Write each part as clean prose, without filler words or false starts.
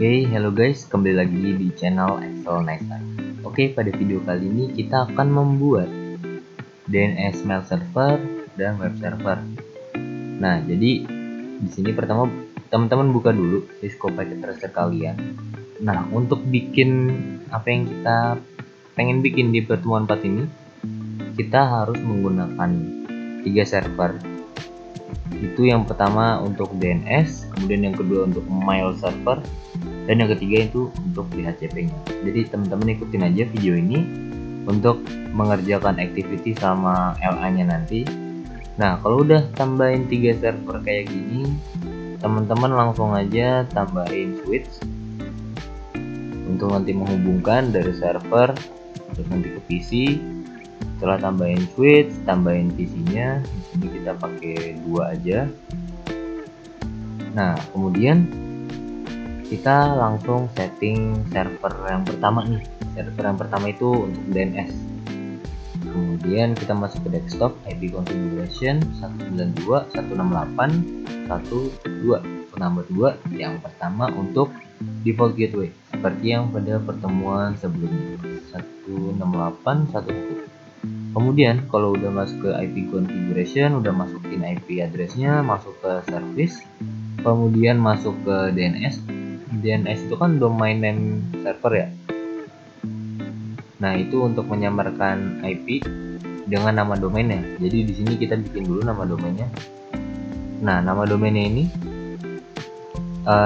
Oke, hello guys, kembali lagi di channel Excel Nice Art. Oke, pada video kali ini kita akan membuat DNS mail server dan web server. Nah, jadi di sini pertama teman-teman buka dulu Cisco Packet Tracer kalian. Nah, untuk bikin apa yang kita pengen bikin di pertemuan 4 ini, kita harus menggunakan 3 server. Itu yang pertama untuk DNS, kemudian yang kedua untuk mail server, dan yang ketiga itu untuk DHCP-nya. Jadi teman-teman ikutin aja video ini untuk mengerjakan activity sama LA-nya nanti. Nah, kalau udah tambahin 3 server kayak gini, teman-teman langsung aja tambahin switch untuk nanti menghubungkan dari server terus nanti ke PC. Setelah tambahin switch, tambahin PC-nya. Di sini kita pakai 2 aja. Nah, kemudian kita langsung setting server yang pertama nih. Server yang pertama itu untuk DNS. Kemudian kita masuk ke desktop, IP configuration 192.168.1.2. Penambah 2 yang pertama untuk default gateway seperti yang pada pertemuan sebelumnya 168.1.1. Kemudian kalau udah masuk ke IP configuration, udah masukin IP addressnya, masuk ke service, kemudian masuk ke DNS. DNS itu kan domain name server ya. Nah, itu untuk menyamarkan IP dengan nama domainnya. Jadi di sini kita bikin dulu nama domainnya. Nah, nama domainnya ini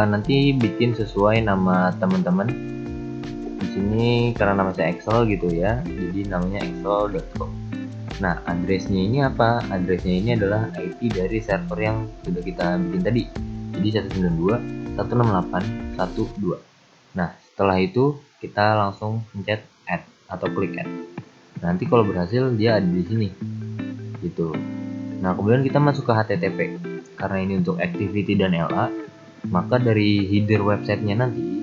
nanti bikin sesuai nama teman-teman. Di sini karena nama saya Excel gitu ya, jadi namanya excel.com. Nah, addressnya ini apa? Addressnya ini adalah IP dari server yang sudah kita bikin tadi. Jadi 192.168.1.2. Nah, setelah itu kita langsung pencet add atau klik add. Nanti kalau berhasil dia ada di sini. Gitu. Nah, kemudian kita masuk ke HTTP. Karena ini untuk activity dan LA, maka dari header websitenya nanti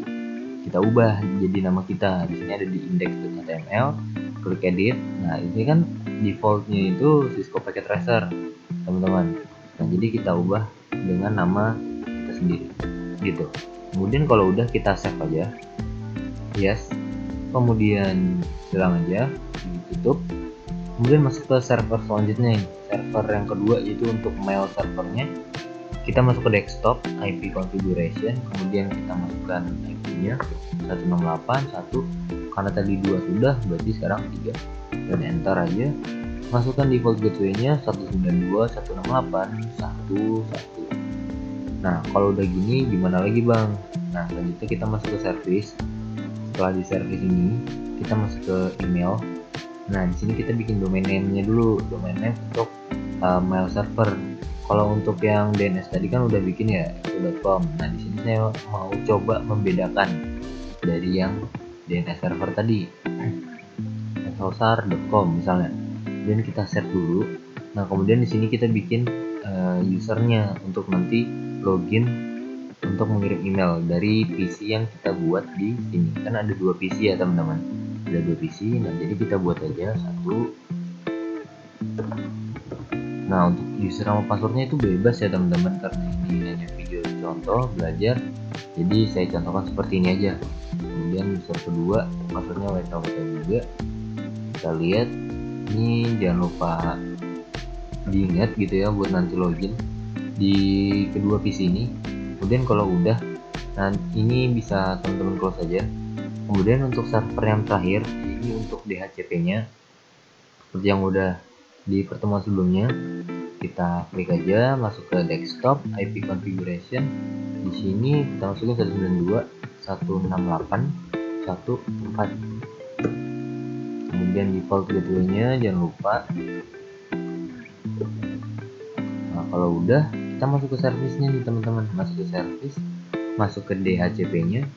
kita ubah jadi nama kita. Di sini ada di index.html, klik edit. Nah, ini kan defaultnya itu Cisco Packet Tracer, teman-teman. Nah, jadi kita ubah dengan nama kita sendiri, gitu. Kemudian kalau udah kita save aja, yes. Kemudian bilang aja ditutup. Kemudian masuk ke server selanjutnya, server yang kedua yaitu untuk mail servernya. Kita masuk ke desktop, IP configuration, kemudian kita masukkan IP-nya 168.1. Karena tadi 2 sudah, berarti sekarang 3. Dan enter aja. Masukkan default gateway-nya 192.168.1.1. Nah, kalau udah gini gimana lagi, Bang? Nah, selanjutnya kita masuk ke service. Setelah di service ini, kita masuk ke email. Nah, di sini kita bikin domain name-nya dulu, domain name untuk mail server. Kalau untuk yang DNS tadi kan udah bikin ya .com. Nah, di sini saya mau coba membedakan dari yang DNS server tadi, excelsar.com misalnya. Dan kita set dulu. Nah, kemudian di sini kita bikin usernya untuk nanti login untuk mengirim email dari PC yang kita buat di sini. Kan ada 2 PC ya, teman-teman. Ada 2 PC. Nah, jadi kita buat aja satu. Nah, untuk user sama passwordnya itu bebas ya, teman-teman, karena ini hanya video contoh belajar. Jadi saya contohkan seperti ini aja. Kemudian user kedua, passwordnya WKWK juga. Kita lihat, ini jangan lupa diingat gitu ya buat nanti login di kedua PC ini. Kemudian kalau udah, nah ini bisa teman-teman close aja. Kemudian untuk server yang terakhir, ini untuk DHCP-nya seperti yang udah di pertemuan sebelumnya. Kita klik aja, masuk ke desktop, IP configuration. Di sini kita masukin 192.168.1.4. Kemudian default gateway-nya jangan lupa. Nah, kalau udah, kita masuk ke service-nya nih, teman-teman. Masuk ke service, masuk ke DHCP-nya.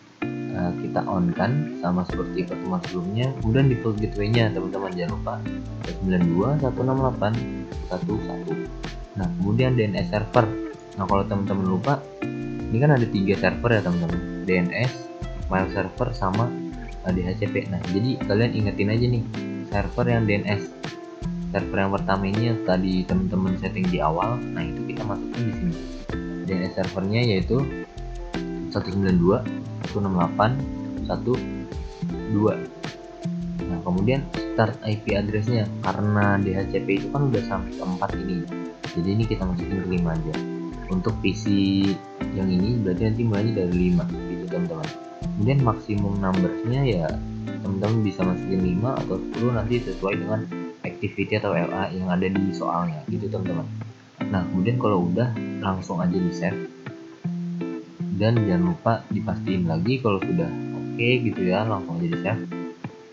Kita on kan sama seperti pertemuan sebelumnya. Kemudian default gateway-nya, teman-teman, jangan lupa 192.168.1.1. Nah, kemudian DNS server. Nah, kalau teman-teman lupa, ini kan ada 3 server ya, teman-teman. DNS, mail server, sama DHCP. Nah, jadi kalian ingetin aja nih server yang DNS. Server yang pertama ini yang tadi teman-teman setting di awal. Nah, itu kita masukin di sini. DNS servernya yaitu 168.1.2. Nah, kemudian start IP addressnya, karena DHCP itu kan udah sampai ke 4 ini, jadi ini kita masukin ke 5 aja. Untuk PC yang ini berarti nanti mulainya dari 5 gitu teman-teman. Kemudian maksimum numbersnya ya teman-teman bisa masukin 5 atau 10 nanti sesuai dengan activity atau LA yang ada di soalnya gitu teman-teman. Nah, kemudian kalau udah langsung aja di save, dan jangan lupa dipastiin lagi kalau sudah oke gitu ya, langsung aja di save.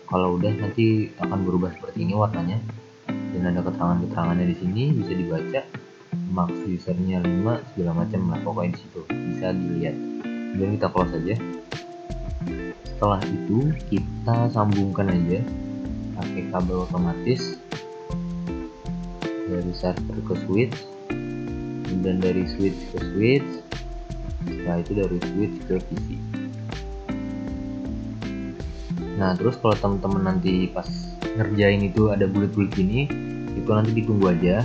Kalau udah nanti akan berubah seperti ini warnanya, dan ada keterangannya di sini bisa dibaca, max usernya 5 segala macam lah pokoknya di situ bisa dilihat. Dan kita close aja. Setelah itu kita sambungkan aja pakai kabel otomatis dari server ke switch, dan dari switch ke switch, setelah itu dari switch ke PC. Nah, terus kalau teman-teman nanti pas ngerjain itu ada bulat-bulat gini, itu nanti ditunggu aja,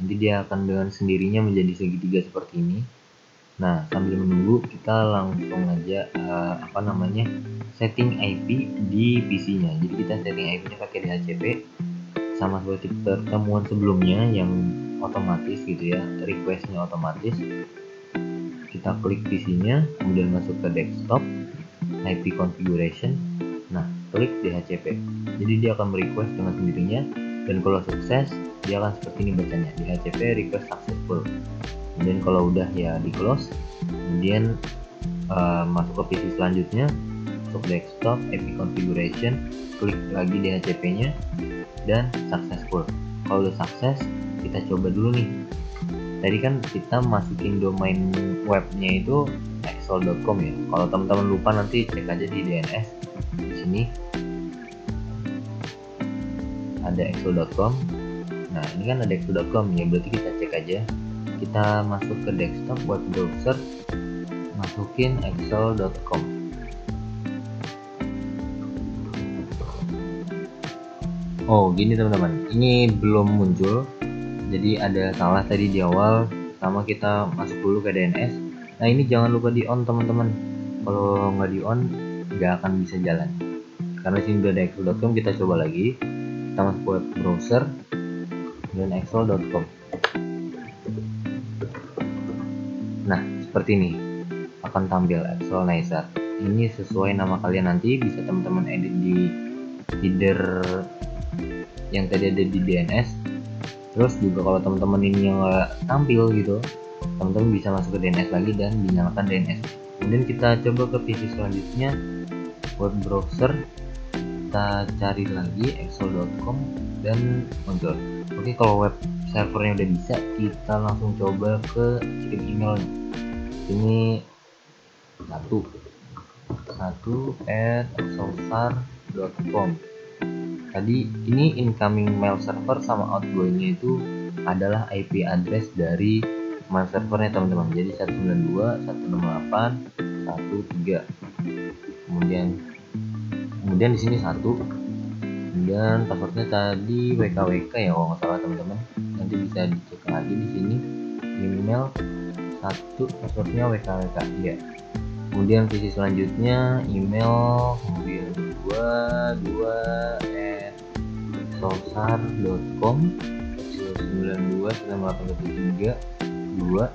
nanti dia akan dengan sendirinya menjadi segitiga seperti ini. Nah, sambil menunggu kita langsung aja setting IP di PC-nya. Jadi kita setting IP-nya pakai DHCP sama seperti pertemuan sebelumnya yang otomatis gitu ya, request-nya otomatis. Kita klik PC-nya, kemudian masuk ke desktop, IP configuration. Nah, klik DHCP. Jadi dia akan merequest dengan sendirinya, dan kalau sukses dia akan seperti ini bacanya, DHCP request successful. Kemudian kalau udah ya di close, kemudian masuk ke PC selanjutnya, masuk desktop, IP configuration, klik lagi DHCP-nya, dan successful. Kalau udah sukses, kita coba dulu nih. Tadi kan kita masukin domain webnya itu exol.com ya. Kalau teman-teman lupa nanti cek aja di DNS. Di sini ada exol.com. Nah, ini kan ada exol.com ya, berarti kita cek aja. Kita masuk ke desktop web browser, masukin exol.com. Oh, gini teman-teman, ini belum muncul. Jadi ada salah tadi di awal, sama kita masuk dulu ke DNS. Nah, ini jangan lupa di on teman-teman. Kalau nggak di on nggak akan bisa jalan. Karena sini udah ada exol.com, kita coba lagi. Kita masuk web browser dan exol.com. Nah, seperti ini akan tampil Exolnizer. Ini sesuai nama kalian, nanti bisa teman-teman edit di header yang tadi ada di DNS. Terus juga kalau teman-teman ini yang nggak tampil gitu, teman-teman bisa masuk ke DNS lagi dan dinyalakan DNS. Kemudian kita coba ke PC selanjutnya, web browser, kita cari lagi exol.com dan muncul. Oke, kalau web servernya udah bisa, kita langsung coba ke kirim emailnya. Ini satu @exolsar.com. Tadi ini incoming mail server sama outgoingnya itu adalah IP address dari mail servernya teman-teman. Jadi 192.168.1.3. Kemudian di sini 1. Kemudian passwordnya tadi WKWK ya kalau nggak salah teman-teman. Nanti bisa dicek lagi di sini. Email 1, passwordnya WKWK ya. Kemudian PC selanjutnya email, kemudian 2@exolsar.com 92.98.3.2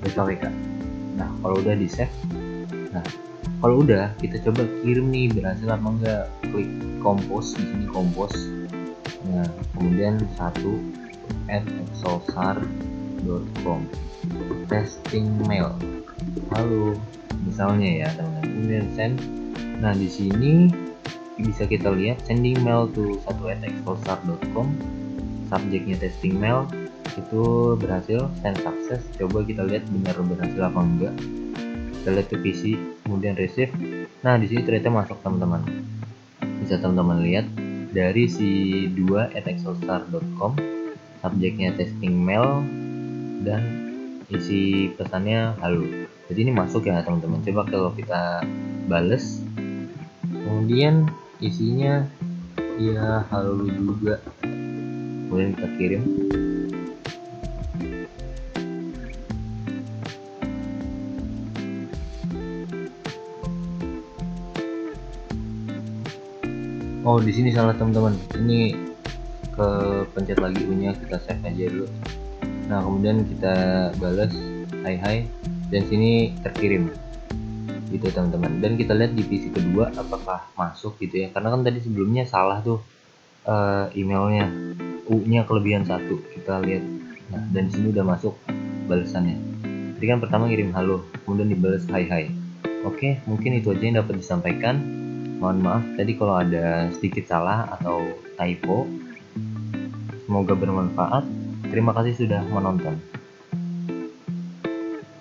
WKWK. Nah, kalau udah di save, nah kalau udah kita coba kirim nih berhasil apa enggak. Klik compose di sini, compose. Nah, kemudian 1@exolsar.com testing mail. Halo, misalnya ya teman-teman. Kemudian send. Nah, di sini bisa kita lihat sending mail to 1@exolsar.com, subjeknya testing mail, itu berhasil, send success. Coba kita lihat benar berhasil apa enggak. Kita lihat ke PC, kemudian receive. Nah, di sini ternyata masuk teman-teman. Bisa teman-teman lihat dari si 2@exolsar.com, subjeknya testing mail, dan isi pesannya halo. Jadi ini masuk ya teman-teman. Coba kalau kita bales, kemudian isinya ya halo juga, kemudian kita kirim. Oh, di sini salah teman-teman. Ini ke pencet lagi U-nya, kita save aja dulu. Nah, kemudian kita balas hai hai, dan sini terkirim gitu teman-teman. Dan kita lihat di PC kedua apakah masuk gitu ya, karena kan tadi sebelumnya salah tuh emailnya, U-nya kelebihan 1. Kita lihat. Nah, dan sini udah masuk balasannya. Tadi kan pertama ngirim halo, kemudian dibalas hai hai. Oke, mungkin itu aja yang dapat disampaikan. Mohon maaf tadi kalau ada sedikit salah atau typo. Semoga bermanfaat. Terima kasih sudah menonton.